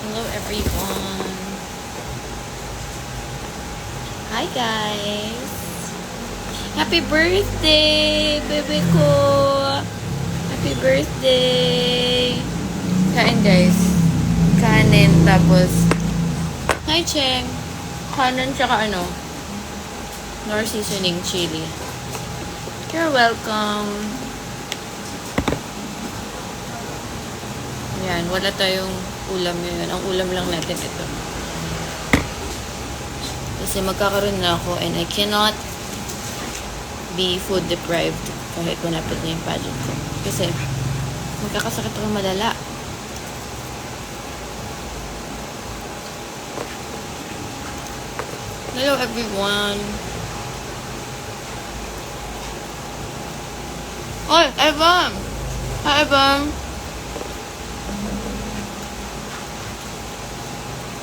Hello everyone. Hi guys. Happy birthday, bebe ko. Happy birthday. Kain guys. Kanin tapos hi Cheng. Kanin tsaka nor seasoning chili. You're welcome. Yan, wala tayong ulam ngayon. Ang ulam lang natin ito. Kasi magkakaroon na ako and I cannot be food deprived kahit malapit na yung pageant ko. Kasi magkakasakit ako malala. Hello everyone. Oy, Evan! Hi Evan!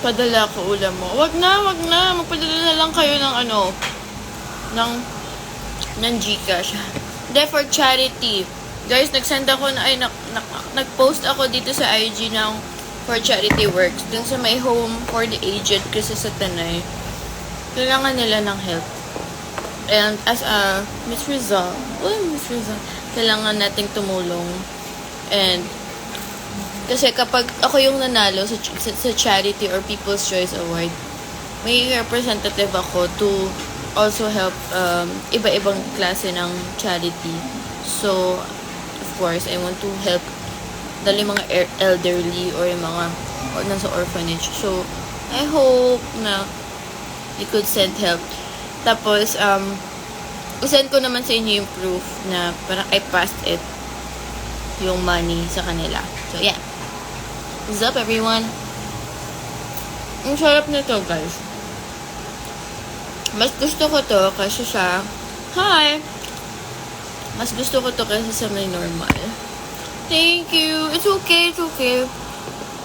Padala ko ulam mo. Wag na. Magpadala na lang kayo ng ng Gcash. Hindi, for charity. Guys, nag-send ako nag-post ako dito sa IG ng for charity works. Dun sa may home for the aged kasi sa Tanay. Kailangan nila ng help. And as a Miss Rizal, kailangan nating tumulong. And kasi kapag ako yung nanalo sa charity or People's Choice Award, may representative ako to also help iba-ibang klase ng charity. So, of course, I want to help dahil mga elderly or yung mga nasa orphanage. So, I hope na you could send help. Tapos, isend ko naman sa inyo yung proof na parang I passed it yung money sa kanila. So, yeah. What's up, everyone? Ang sarap nito, guys. Mas gusto ko to kasi sa... Hi! Mas gusto ko to kasi sa may normal. Thank you! It's okay.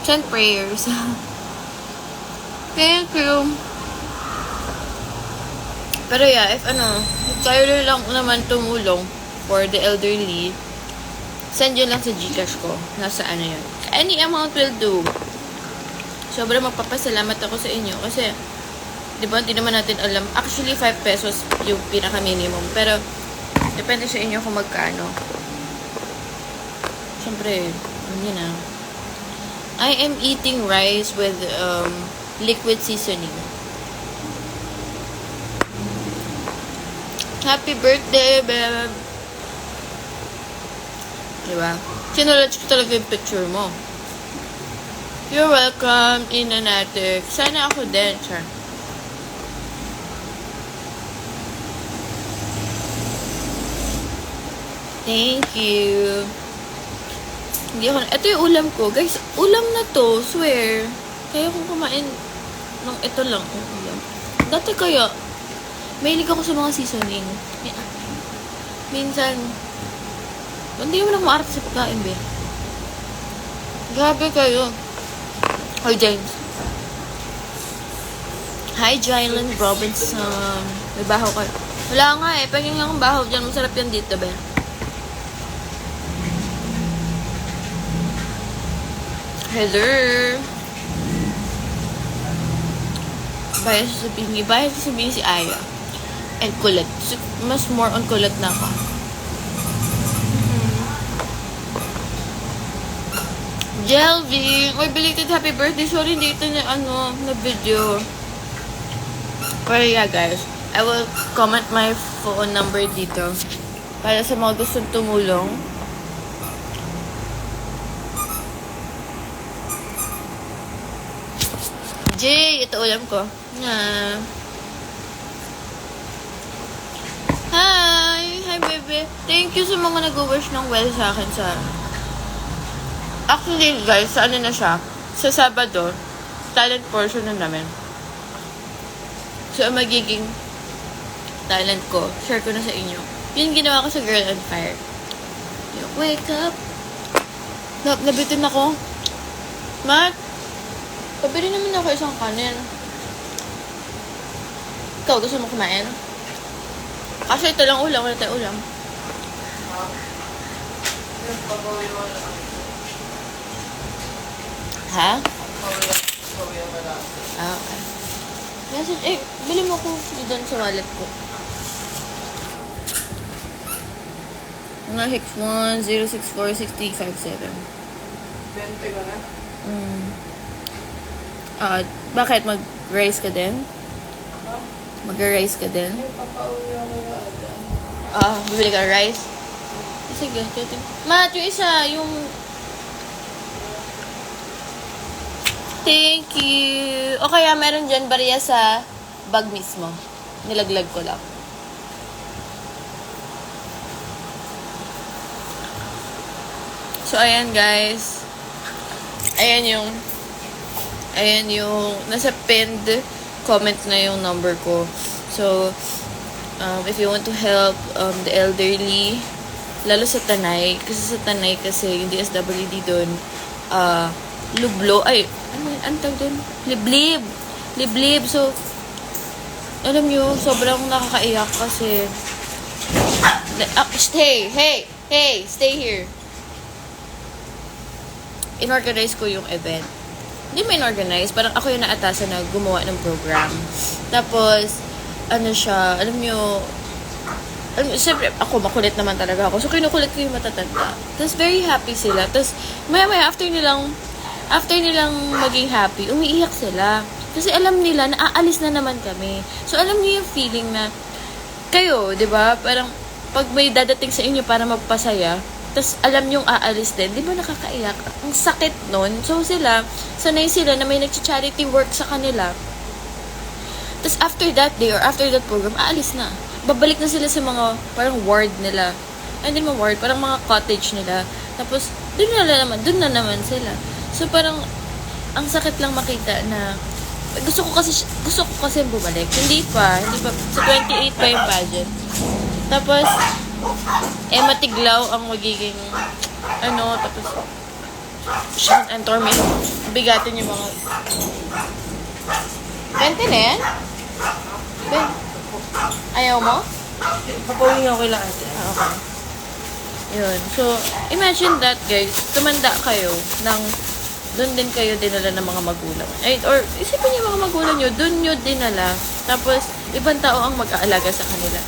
Send prayers. Thank you! Pero yeah, if kayo lang naman tumulong for the elderly, send yun lang sa Gcash ko. Nasa yun. Any amount will do. Sobrang magpapasalamat ako sa inyo. Kasi, di ba, hindi naman natin alam. Actually, 5 pesos yung pinaka-minimum. Pero, depende sa inyo kung magkano. Siyempre, yun na. I am eating rice with liquid seasoning. Happy birthday, babe! Diba? Sinulat ko talaga yung picture mo. You're welcome, Inanatic. Sana ako din, Char. Thank you. Hindi ako... Ito yung ulam ko. Guys, ulam na to. Swear. Kaya kung kumain ng ito lang ang ulam. Dati kaya, mahilig ako sa mga seasoning. Minsan, hindi naman ako maarte sa pagkain, be. Grabe kayo. Hi, James. Hi, Jylen Robinson. May bahaw kayo. Wala nga eh. Paging akong bahaw dyan. Masarap yan dito, be. Hello. Bahaya sasabihin si Aya. And kulit. Mas more on kulit na ako. Jelvin! Uy, belated happy birthday. Sorry, hindi ito na video. Pero yeah, guys. I will comment my phone number dito. Para sa mga gustong tumulong. Jay! Ito ulam ko. Hi, bebe. Thank you sa mga nag-wish ng well sa akin sa... Actually, guys, na siya? Sa Sabado, talent portion na namin. So, ang magiging talent ko, share ko na sa inyo. Yun ginawa ko sa Girl on Fire. Wake up! Nabitin ako. Matt, pabili naman ako isang kanin. Ikaw, gusto mo kumain? Kasi ito lang ulam, wala tayong ulam. Ha? Ah, okay. Message, bili mo ko doon sa wallet ko. Mga Hex 1-064-6357. 20 ka na? Bakit? Mag-rice ka din? Mag-rice ka din? Papauwi ako na agad. Bibili ka rice? Sige, Matt, yung isa, yung... Thank you. O kaya meron dyan bariya sa bag mismo. Nilaglag ko lang. So, ayan guys. Ayan yung nasa pinned comment na yung number ko. So, if you want to help the elderly, lalo sa Tanay, kasi sa Tanay kasi yung DSWD doon, lublo, ano tawag doon? Liblib. So, alam nyo, sobrang nakakaiyak kasi, stay here. Inorganize ko yung event. Hindi mo inorganize, parang ako yung naatasan na gumawa ng program. Tapos, alam nyo, siyempre, ako, makulit naman talaga ako. So, kinukulit ko yung matatanda. Tapos, very happy sila. Tapos, maya-maya, after nilang maging happy, umiiyak sila. Kasi alam nila na aalis na naman kami. So, alam niyo yung feeling na, kayo, di ba? Parang, pag may dadating sa inyo para magpasaya, tapos alam nyong aalis din, di ba nakakaiyak? Ang sakit nun. So sila, sanay sila na may nag-charity work sa kanila. Tapos after that day or after that program, aalis na. Babalik na sila sa mga parang ward nila. Ay, hindi naman ward, parang mga cottage nila. Tapos, dun na naman sila. So parang, ang sakit lang makita na, gusto ko kasi bumalik. Hindi pa, sa 28 pa yung pageant. Tapos, matiglaw ang magiging tapos shout and torment, bigatin yung mga 20 na yan? Ayaw mo? Papauwi ako kay ate. Okay. Yun. So, imagine that guys, tumanda kayo doon din kayo dinala ng mga magulang. Or isipin niyo mga magulang nyo, doon nyo dinala. Tapos, ibang tao ang mag-aalaga sa kanila.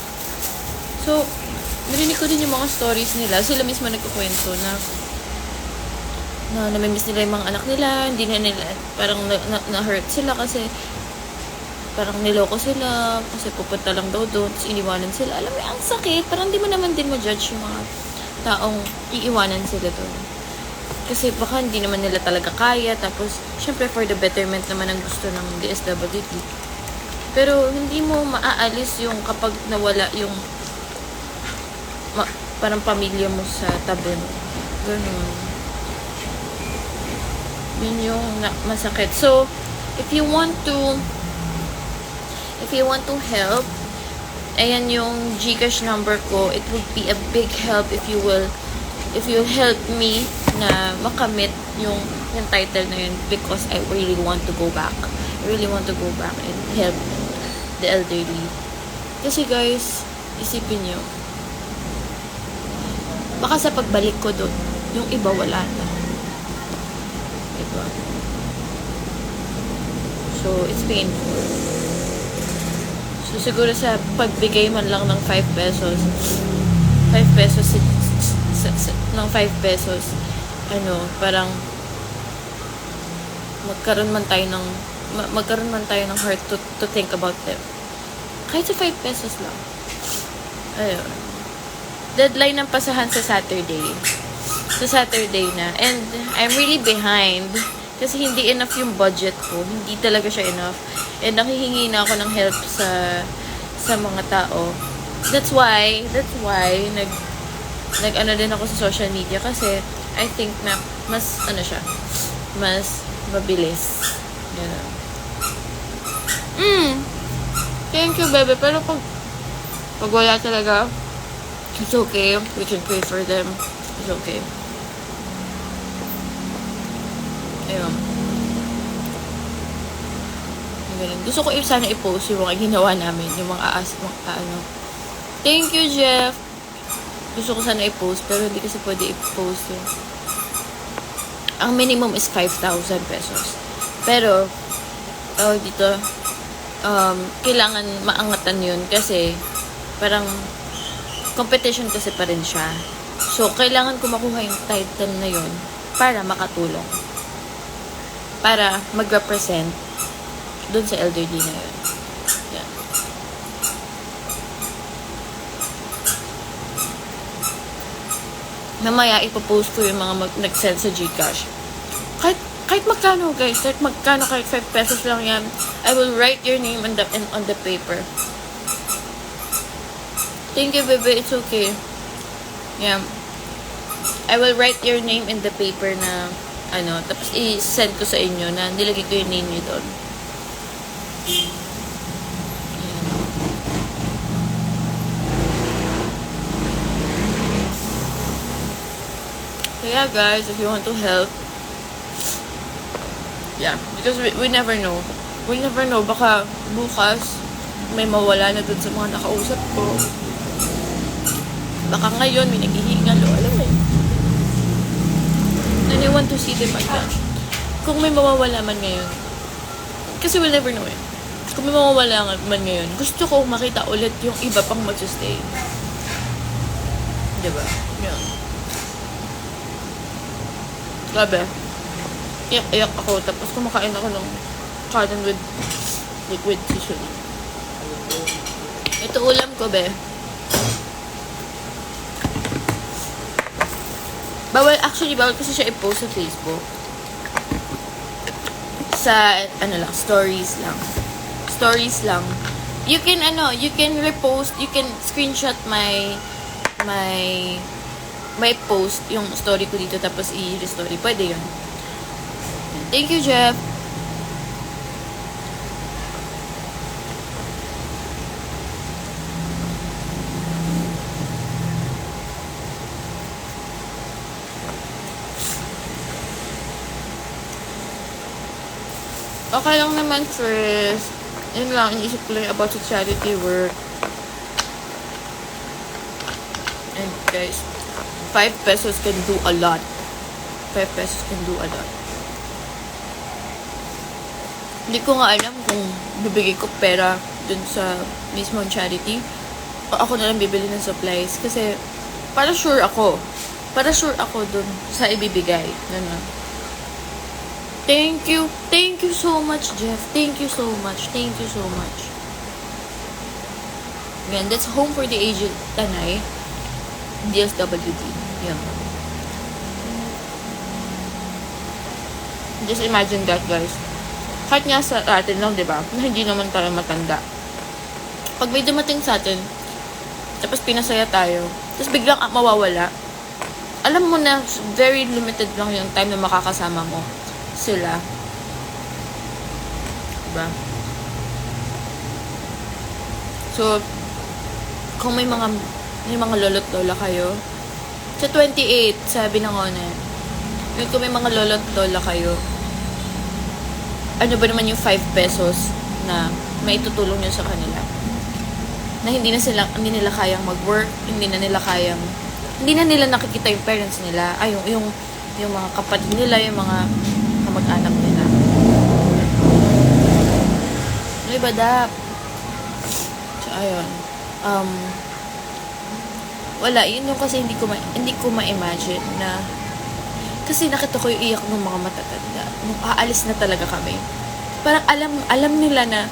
So, narinig ko din yung mga stories nila. Sila mismo nagkukwento na namimiss nila yung mga anak nila. Hindi na nila, parang na-hurt sila kasi parang niloko sila kasi pupunta lang daw doon tapos iniwanan sila. Alam mo, ang sakit. Parang di mo naman din ma-judge yung mga taong iiwanan sila doon. Kasi baka hindi naman nila talaga kaya. Tapos, syempre for the betterment naman ang gusto ng DSWD. Pero hindi mo maaalis yung kapag nawala yung parang pamilya mo sa tabi mo. Ganun. Yun yung masakit. So, if you want to help, ayan yung GCash number ko. It would be a big help if you help me na makamit yung title na yun because I really want to go back. I really want to go back and help the elderly. Kasi guys, isipin nyo, baka sa pagbalik ko doon, yung iba wala na. Diba? So, it's painful. So, siguro sa pagbigay man lang ng 5 pesos, ng 5 pesos, parang magkaroon man tayo ng heart to think about them. Kahit sa 5 pesos lang. Ayun. Deadline ng pasahan sa Saturday. Sa Saturday na. And I'm really behind. Kasi hindi enough yung budget ko. Hindi talaga siya enough. And nakhihingi na ako ng help sa mga tao. That's why nag din ako sa social media kasi I think na mas mabilis. Ganun. Thank you, bebe. Pero pag wala talaga, it's okay. We can pray for them. It's okay. Ayun. Ganun. Gusto ko sana i-post yung mga ginawa namin. Yung mga Thank you, Jeff. Gusto ko sana i-post, pero hindi kasi pwede i-post yun. Ang minimum is 5,000 pesos. Pero, tawag dito, kailangan maangatan yun kasi parang competition kasi pa rin siya. So, kailangan ko makuha yung title na yun para makatulong. Para mag-represent dun sa elderly na yun. Yan. Mamaya, ipopost ko yung mga nag-send sa Gcash. Kahit magkano, guys. Kahit magkano, kahit 5 pesos lang yan. I will write your name on the paper. Thank you, baby. It's okay. Yeah. I will write your name in the paper na, tapos i-send ko sa inyo na nilagay ko yung name niyo doon. So yeah, guys, if you want to help, yeah, because we never know. We never know, baka bukas may mawala na dun sa mga nakausap ko. Baka ngayon may naghihingal o alam mo. And I want to see them again. Kung may mawawala man ngayon, kasi we'll never know eh. Kung may mawawala man ngayon, gusto ko makita ulit yung iba pang mag-stay. Diba? Yan. Grabe. Iyak ako. Tapos kumakain ako ng kanin with liquid seasoning. Ito ulam ko, be. Bawal kasi siya i-post sa Facebook. Sa, stories lang. Stories lang. You can repost, you can screenshot my post, yung story ko dito, tapos i-restory. Pwede yun. Thank you, Jeff. Okay lang naman, Chris. Yun lang, iniisip ko lang about sa charity work. And guys, 5 pesos can do a lot. 5 pesos can do a lot. Hindi ko nga alam kung bibigay ko pera dun sa mismong charity o ako na lang bibili ng supplies. Kasi, para sure ako dun sa ibibigay. Ganun. Thank you so much, Jeff. Thank you so much. Yan, that's Home for the Aged Tanay, DSWD. Yan. Just imagine that, guys. Kahit nga sa atin lang, diba? Na hindi naman tayo matanda. Pag may dumating sa atin, tapos pinasaya tayo, tapos biglang mawawala, alam mo na, very limited lang yung time na makakasama mo sila. Diba? So, kung may mga lolo't lola kayo, sa 28, sabi ng Onan, kung may mga lolo't lola kayo, ano ba naman yung 5 pesos na may tutulong nyo sa kanila? Na hindi nila kayang mag-work, hindi na nila nakikita yung parents nila, yung mga kapatid nila, yung mga kamag-anak nila. Diba, Dap? So, ayun. Wala, yun yung kasi hindi ko ma-imagine na kasi nakita ko yung iyak ng mga matatanda nung aalis na talaga kami. Parang alam nila na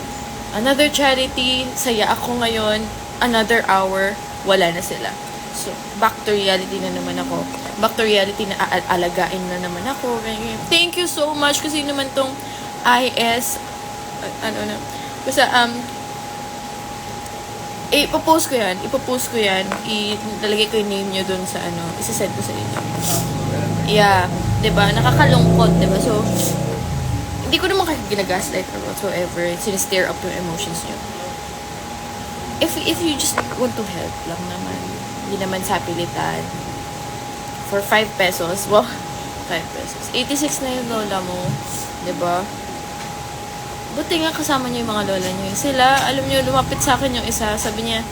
another charity, saya ako ngayon, another hour, wala na sila. So, back to reality na naman ako. Back to reality na alagain na naman ako. Thank you so much kasi naman tong IS, basta, ipopost ko yan, ilalagay ko yung name nyo dun sa isasend ko sa inyo. Yeah, diba? Nakakalungkot, diba? So, hindi ko naman kayo ginagaslight or whatsoever. Sinistare up yung emotions nyo. If you just want to help lang naman, hindi naman sa pilitan. For 5 pesos, wow, 5 pesos. 86 na yung lola mo, diba? Buti nga kasama niyo yung mga lola niyo. Sila, alam niyo, lumapit sa akin yung isa. Sabi niya,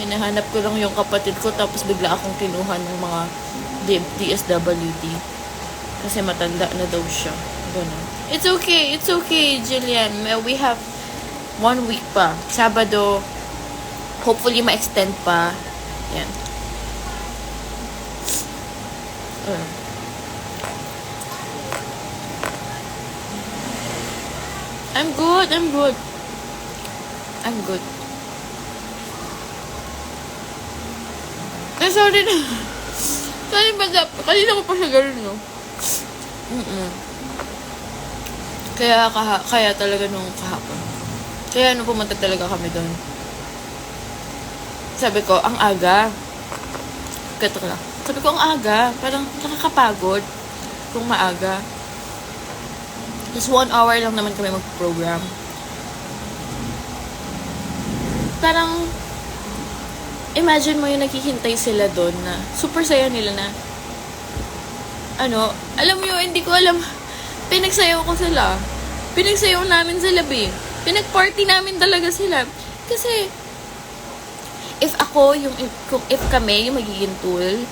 hinahanap ko lang yung kapatid ko, tapos bigla akong kinuha ng mga DSWD. Kasi matanda na daw siya. Gano'n. It's okay, Jillian. We have 1 week pa. Sabado, hopefully ma-extend pa. Yan. I'm good. Eh, sorry na. Sorry ba, kanina ko pa siya gano'n, no? Kaya talaga nung kahapon. Kaya nung pumunta talaga kami doon. Sabi ko, ang aga. Kato ko lang. Sabi ko, ang aga. Parang nakakapagod kung maaga. Just 1 hour lang naman kami mag-program. Parang, imagine mo yung naghihintay sila doon na super saya nila na alam mo yun, hindi ko alam. Pinagsayaw ko sila. Pinagsayaw namin sila, babe. Pinag-party namin talaga sila. Kasi, if kami yung magiging tool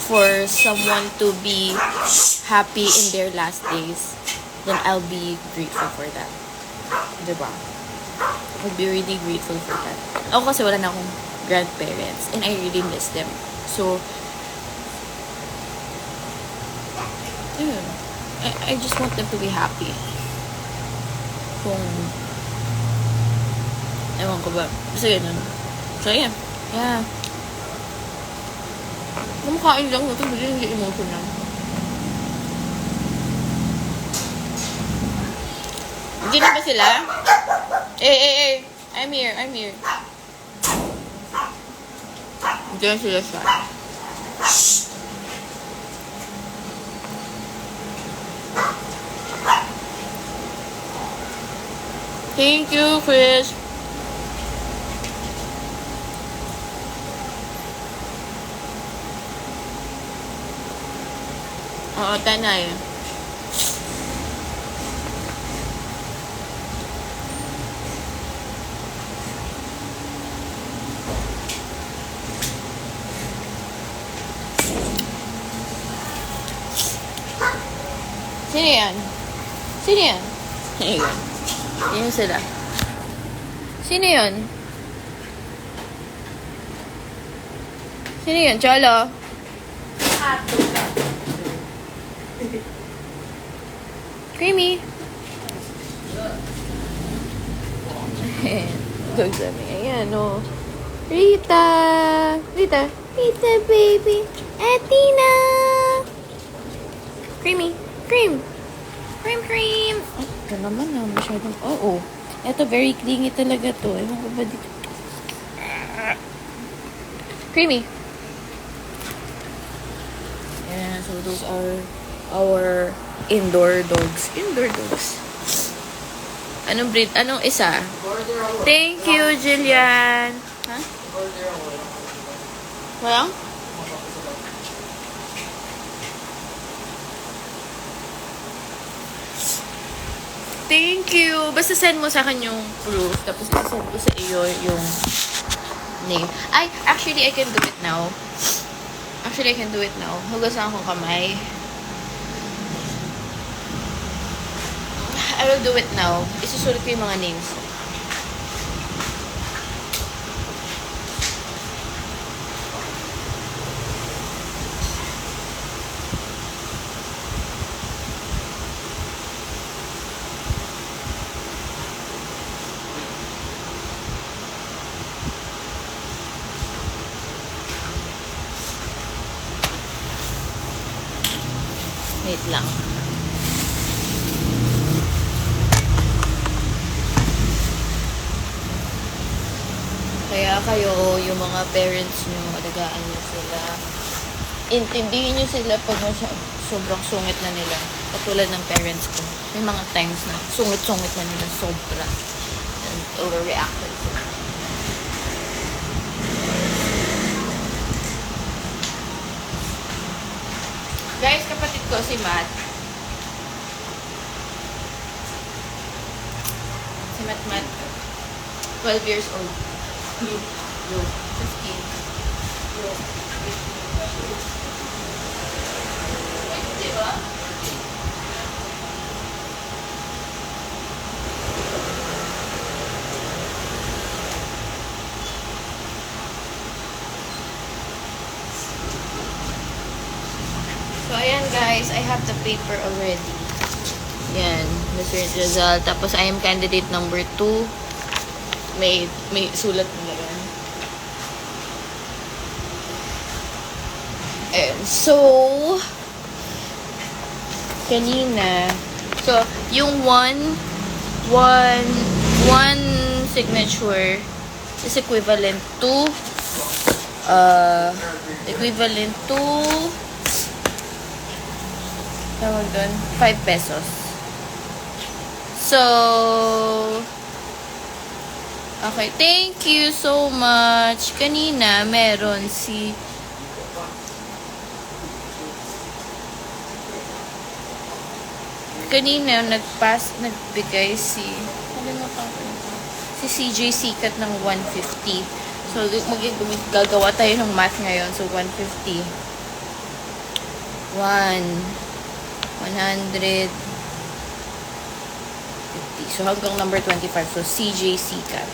for someone to be happy in their last days, then I'll be grateful for that. Diba? I'll be really grateful for that. Ako kasi wala na akong grandparents and I really miss them. So, yun. I just want them to be happy. Ewan ko ba. Basta ganun. So, yeah. Yeah. Kumakain lang ito. Hindi emotional. Diyan na ba sila? I'm here. Diyan sila siya. Thank you, Chris. Oo, tanay. Sino yan? Ayun. Yun sila. Sino yun? Cholo? Creamy. Dog sa amin. Ayan, o. Rita, baby. Athena. Cream. Ito naman na, masyadong, Ito, very clingy talaga to. Ewan ko ba dito? Creamy. Yeah, so those are our indoor dogs. Anong breed? Anong isa? Thank you, Jillian. Ha? Walang? Thank you. Basta send mo sa akin yung proof. Tapos isend ko sa iyo yung name. Actually, I can do it now. Hugasan akong kamay. I will do it now. Isusulat ko yung mga names. Wait lang. Kaya kayo, yung mga parents nyo, alagaan nyo sila. Intindihin nyo sila pag sobrang sungit na nila. Katulad ng parents ko. May mga times na sungit-sungit na nila sobra. And overreacted sila. Guys, kapatid ko si Matt. Si Matt, 12 years old. You. 15. You. Diba? guys, I have the paper already. Yan, Mr. Rizal. Tapos, I am candidate number 2. May sulat na yan. And so, kanina, so, yung one signature is equivalent to tawag doon, 5 pesos. So, okay, thank you so much. Kanina, meron si nagbigay si CJ Sikat ng 150. So, gagawa tayo ng math ngayon. So, 150. 150. So, hanggang number 25. So, CJ Sikat.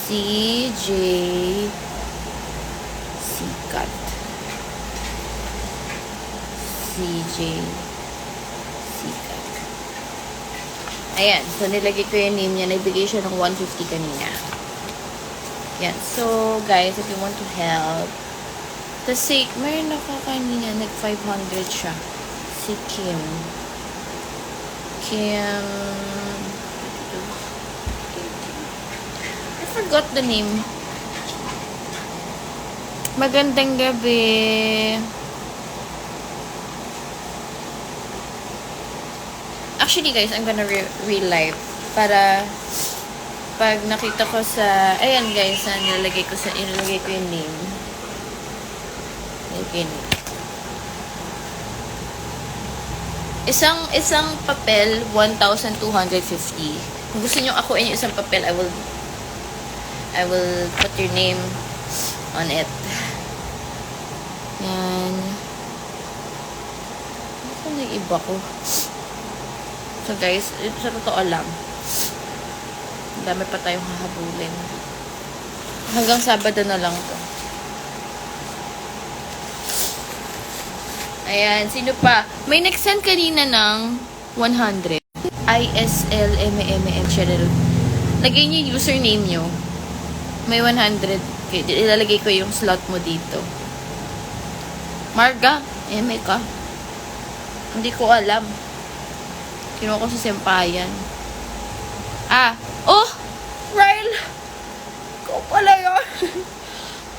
CJ Sikat. CJ Sikat. Ayan. So, nilagay ko yung name niya. Nagbigay siya ng 150 kanina. Yan. So, guys, if you want to help, kasi, mayroon ako kanina, nag-500 siya. Si Kim. I forgot the name. Magandang gabi. Actually, guys, I'm gonna relive para pag nakita ko sa, ayan guys, ilalagay ko yung name. Okay. Isang papel, 1,250. Kung gusto niyo akuin yung isang papel, I will put your name on it. Yan. Ano yung iba ko? So guys, sa totoo lang, dami pa tayong hahabulin. Hanggang Sabado na lang to. Ayan, sino pa? May nag-send kanina ng 100. ISLMMM channel. Lagay niyo yung username niyo. May 100. Okay, ilalagay ko yung slot mo dito. Marga, eme ka. Hindi ko alam. Kinuha ko sa sempayan. Oh! Ryle! Ikaw pala yun.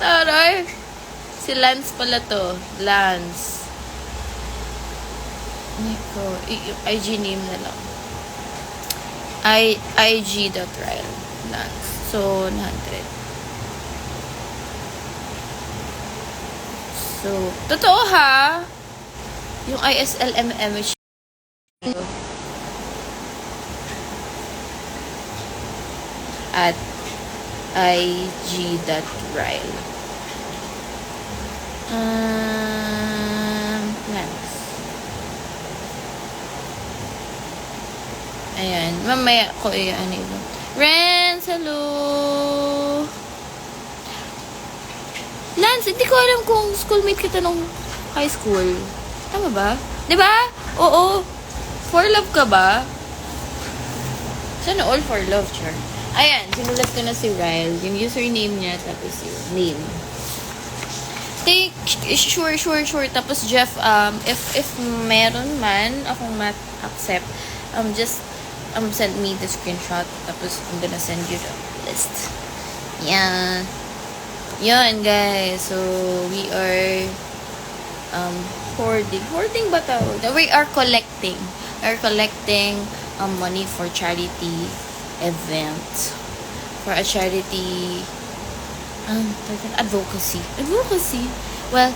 Taray. Si Lance pala to. Lance. Nico. IG name na lang. IG.Ryle. Lance. So, 100. So, totoo ha? Yung ISLMMH. At IG.Ryle. Lance. Ayan. Mamaya ko ano ito. Renz, hello! Lance, hindi ko alam kung schoolmate kita nung high school. Tama ba? Diba? Oo. For love ka ba? Sana all for love, char. Ayan, sinulat ko na si Ryle. Yung username niya, tapos yung name. Sure. Tapos Jeff, if meron man akong accept, just send me the screenshot. Tapos I'm gonna send you the list. Yeah. Yan, guys. So, we are hoarding ba tawag? We are collecting. Money for charity event. For a charity advocacy. Well,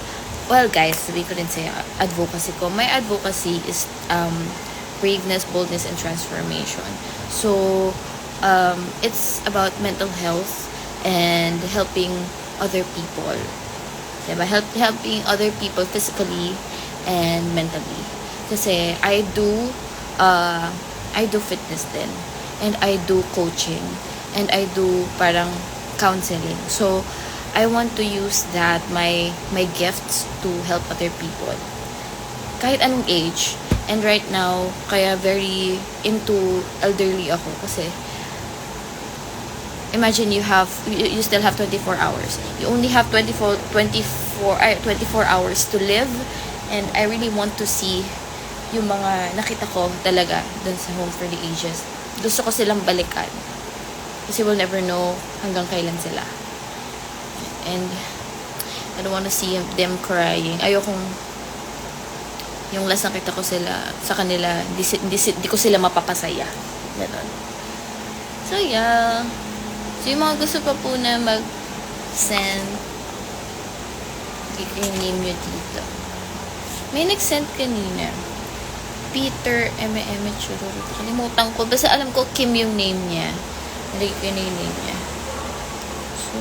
guys, we couldn't say advocacy ko. My advocacy is braveness, boldness, and transformation. So, it's about mental health and helping other people. Diba? Helping other people physically and mentally. Kasi I do fitness din. And I do coaching. And I do parang counseling. So, I want to use that, my gifts, to help other people. Kahit anong age. And right now, kaya very into elderly ako kasi imagine you still have 24 hours. You only have 24 hours to live, and I really want to see yung mga nakita ko talaga dun sa Home for the Ages. Gusto ko silang balikan. Kasi we'll never know hanggang kailan sila. And I don't want to see them crying. Ayokong yung last nakita ko sila sa kanila, di ko sila mapapasaya. Ganon. So yeah. So yung mga gusto pa po na mag-send, i-name nyo dito. May nag-send kanina. Peter M.M. Churro. Kalimutan ko. Basta alam ko Kim yung name niya. Nalagay ko na yung name niya. So,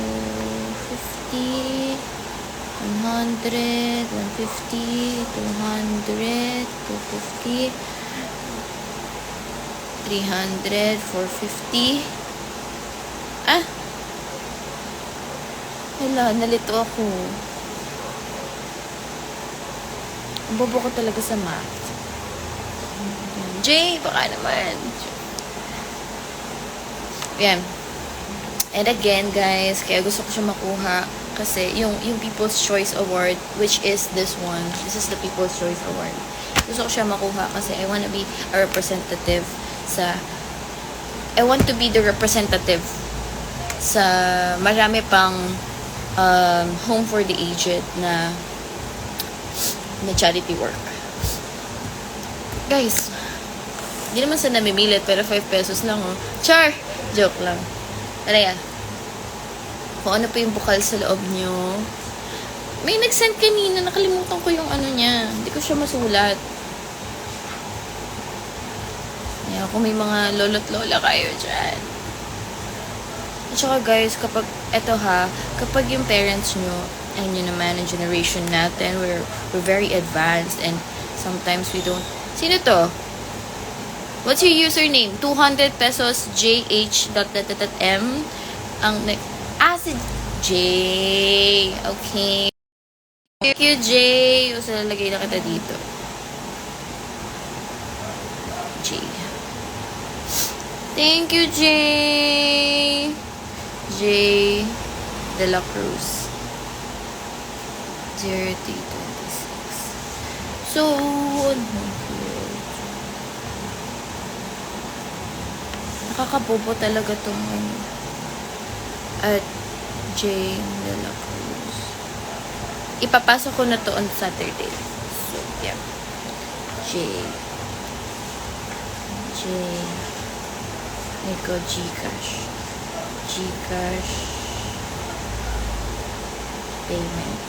50, 100, 150, 200, 250, 300, 450. Hala, nalito ako. Ang bobo ko talaga sa math. Jay, baka naman. Yan. And again, guys, kaya gusto ko siya makuha kasi yung People's Choice Award, which is this one. This is the People's Choice Award. Gusto ko siya makuha kasi I want to be a representative I want to be the representative sa marami pang Home for the Aged na charity work. Guys, hindi naman sa namimilit, pero 5 pesos lang, oh. Char! Joke lang. Ano yan? Kung ano pa yung bukal sa loob nyo. May nag-send kanina, nakalimutan ko yung ano niya. Hindi ko siya masulat. Ayan, kung may mga lolo't lola kayo dyan. At saka guys, kapag yung parents nyo, and yun naman, ang generation natin, we're very advanced, and sometimes we don't. Sino to? What's your username? 200 pesos JH.m. Si J. Okay. Thank you, J. O, lalagay na kita dito. J. Thank you, J. J. De La Cruz. 0326. So, nakakabobo talaga tong at Jane De La Cruz. Ipapasok ko na to on Saturday. So, yeah. Nico Gcash payment.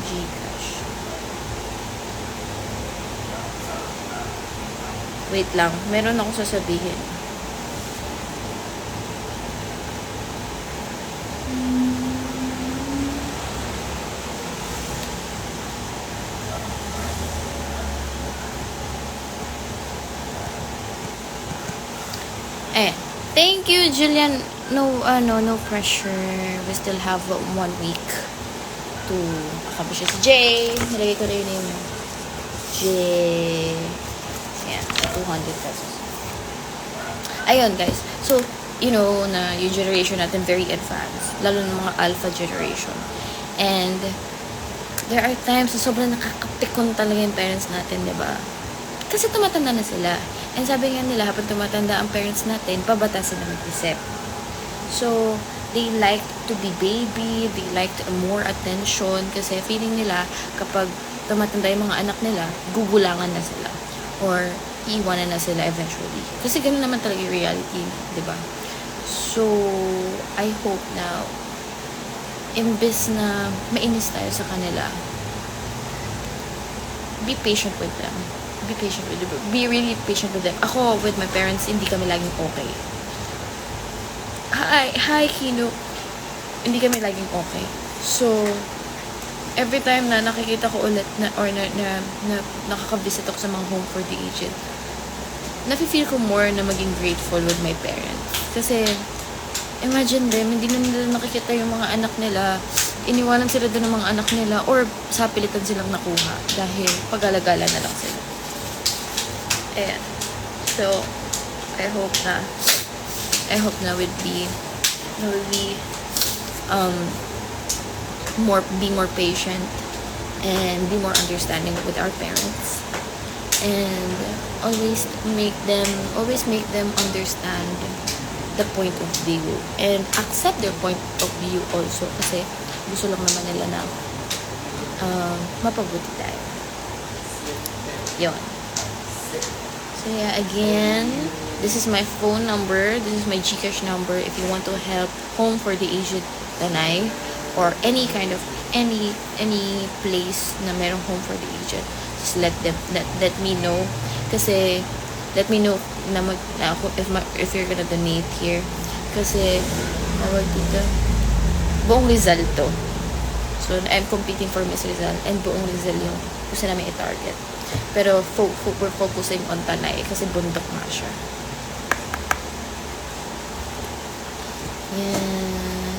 Gcash. Wait lang, meron akong sasabihin. Thank you, Julian. No pressure. We still have 1 week to accomplish this. Jay, nilagay ko na yung name. Jay. Ayan, 200 pesos. Ayun, guys. So, you know, na yung generation natin very advanced. Lalo ng mga alpha generation. And, there are times na sobrang nakakapikon talaga yung parents natin, diba? Kasi tumatanda na sila. And sabi nga nila, habang tumatanda ang parents natin, pabata sila mag-isip. So, they like to be baby, they like more attention, kasi feeling nila, kapag tumatanda yung mga anak nila, gugulangan na sila. Or, iiwanan na sila eventually. Kasi ganun naman talaga yung reality, di ba? So, I hope na, imbes na mainis tayo sa kanila, be patient with them. Be patient with them. Be really patient with them. Ako, with my parents, hindi kami laging okay. Hi, Kino. Hindi kami laging okay. So, every time na nakikita ko ulit na nakaka-visit ako sa mga Home for the Aged, nafe-feel ko more na maging grateful with my parents. Kasi, Imagine them, hindi na nila nakikita yung mga anak nila. Iniwanan sila doon ng mga anak nila or sa pilitan silang nakuha dahil pag-alagala na lang sila. Ayan. So, I hope na will be be more patient and be more understanding with our parents, and always make them understand the point of view and accept their point of view also, kasi gusto lang naman nila na mapabuti tayo. Yun. So yeah, again, this is my phone number, this is my GCash number if you want to help Home for the Aged Tanay or any kind of any place na merong Home for the Aged. Just let me know, kasi let me know na if you're gonna donate here, kasi tawag dito, buong Rizal to. So I'm competing for Miss Rizal and buong Rizal yung gusto namin i-target. Pero we're focusing on Tanay kasi bundok nga siya. Yan.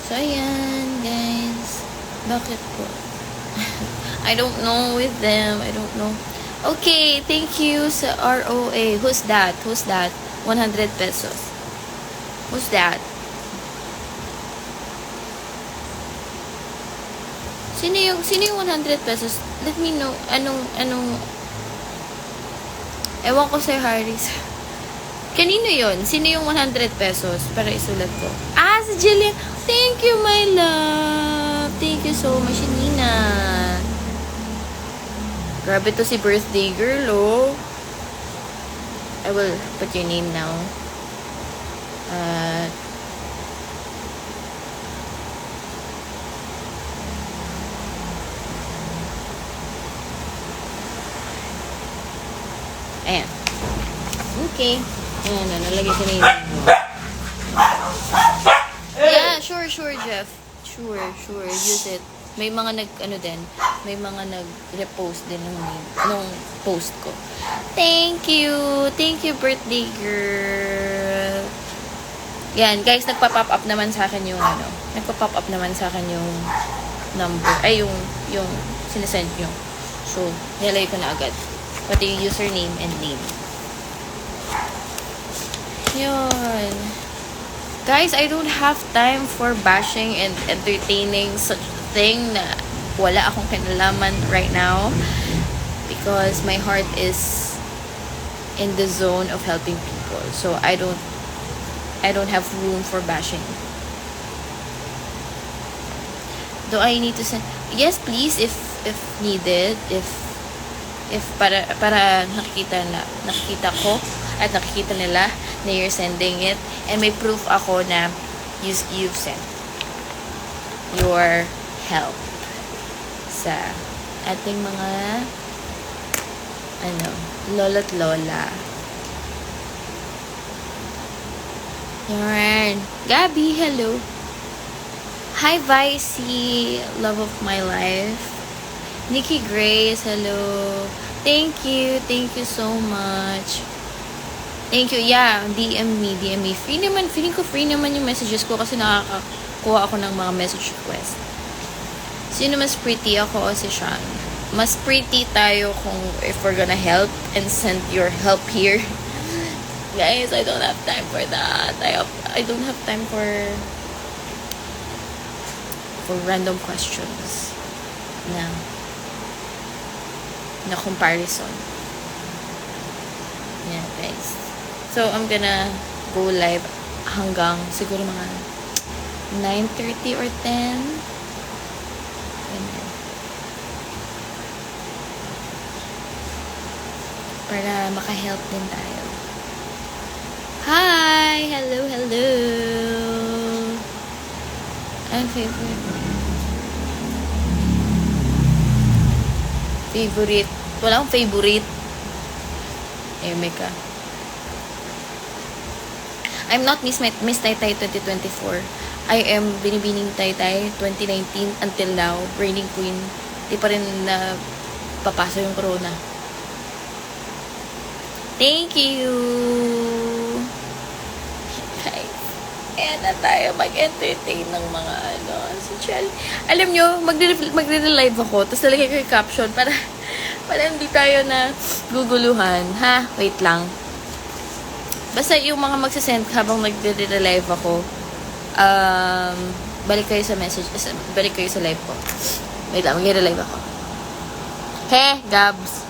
So ayan guys, bakit po? I don't know with them. I don't know. Okay, thank you sa ROA. Who's that? 100 pesos. Who's that? Sino yung 100 pesos? Let me know. Anong ewan ko, Sir Harris. Kanino yon? Sino yung 100 pesos? Para isulat ko. Si Jillian. Thank you, my love. Thank you so much, Nina. Grabe to si birthday girl, oh. I will put your name now. Ayan. Okay. Ayan na, nalagay ko na yun. Yeah, sure, Jeff. Sure. Use it. May mga may mga nag-repost din nung post ko. Thank you, birthday girl. Yan, guys, nagpa-pop up naman sa akin yung number, ay yung sinesend nyo. So, nilagay ko na agad. Pati yung username and name. Yun. Guys, I don't have time for bashing and entertaining such a thing na wala akong kinalaman right now, because my heart is in the zone of helping people. So I don't have room for bashing. Do I need to send? Yes, please, if needed, if para nakikita ko at nakikita nila na you're sending it, and may proof ako na you've sent your help sa ating mga lolo't lola. Yarn. Gabby, hello. Hi, Vicey, love of my life. Nikki Grace, hello. Thank you so much. Thank you. Yeah, DM me. Feeling ko free naman yung messages ko kasi nakakakuha ako ng mga message request. Sino mas pretty, ako o si Sean? Mas pretty tayo kung if we're gonna help and send your help here. Guys, I don't have time for that. I don't have time for random questions na comparison. Yeah, guys. So, I'm gonna go live hanggang siguro mga 9:30 or 10. Ganyan. Para maka-help din tayo. Hi! Hello! Ang favorite. Wala akong favorite. Meka. I'm not Miss Taytay 2024. I am Binibining Taytay 2019 until now. Reigning Queen. Di pa rin na papasa yung corona. Thank you. Guys. mamaya na tayo mag-entertain ng mga ano. Si Chel. Alam nyo, magre-live ako, tapos lalagay ko yung caption para hindi tayo na guguluhan. Ha? Wait lang. Basta yung mga magsasend habang nagre-live ako, balik kayo sa message, balik kayo sa live ko. Wait lang, magre-live ako. He, Gabs.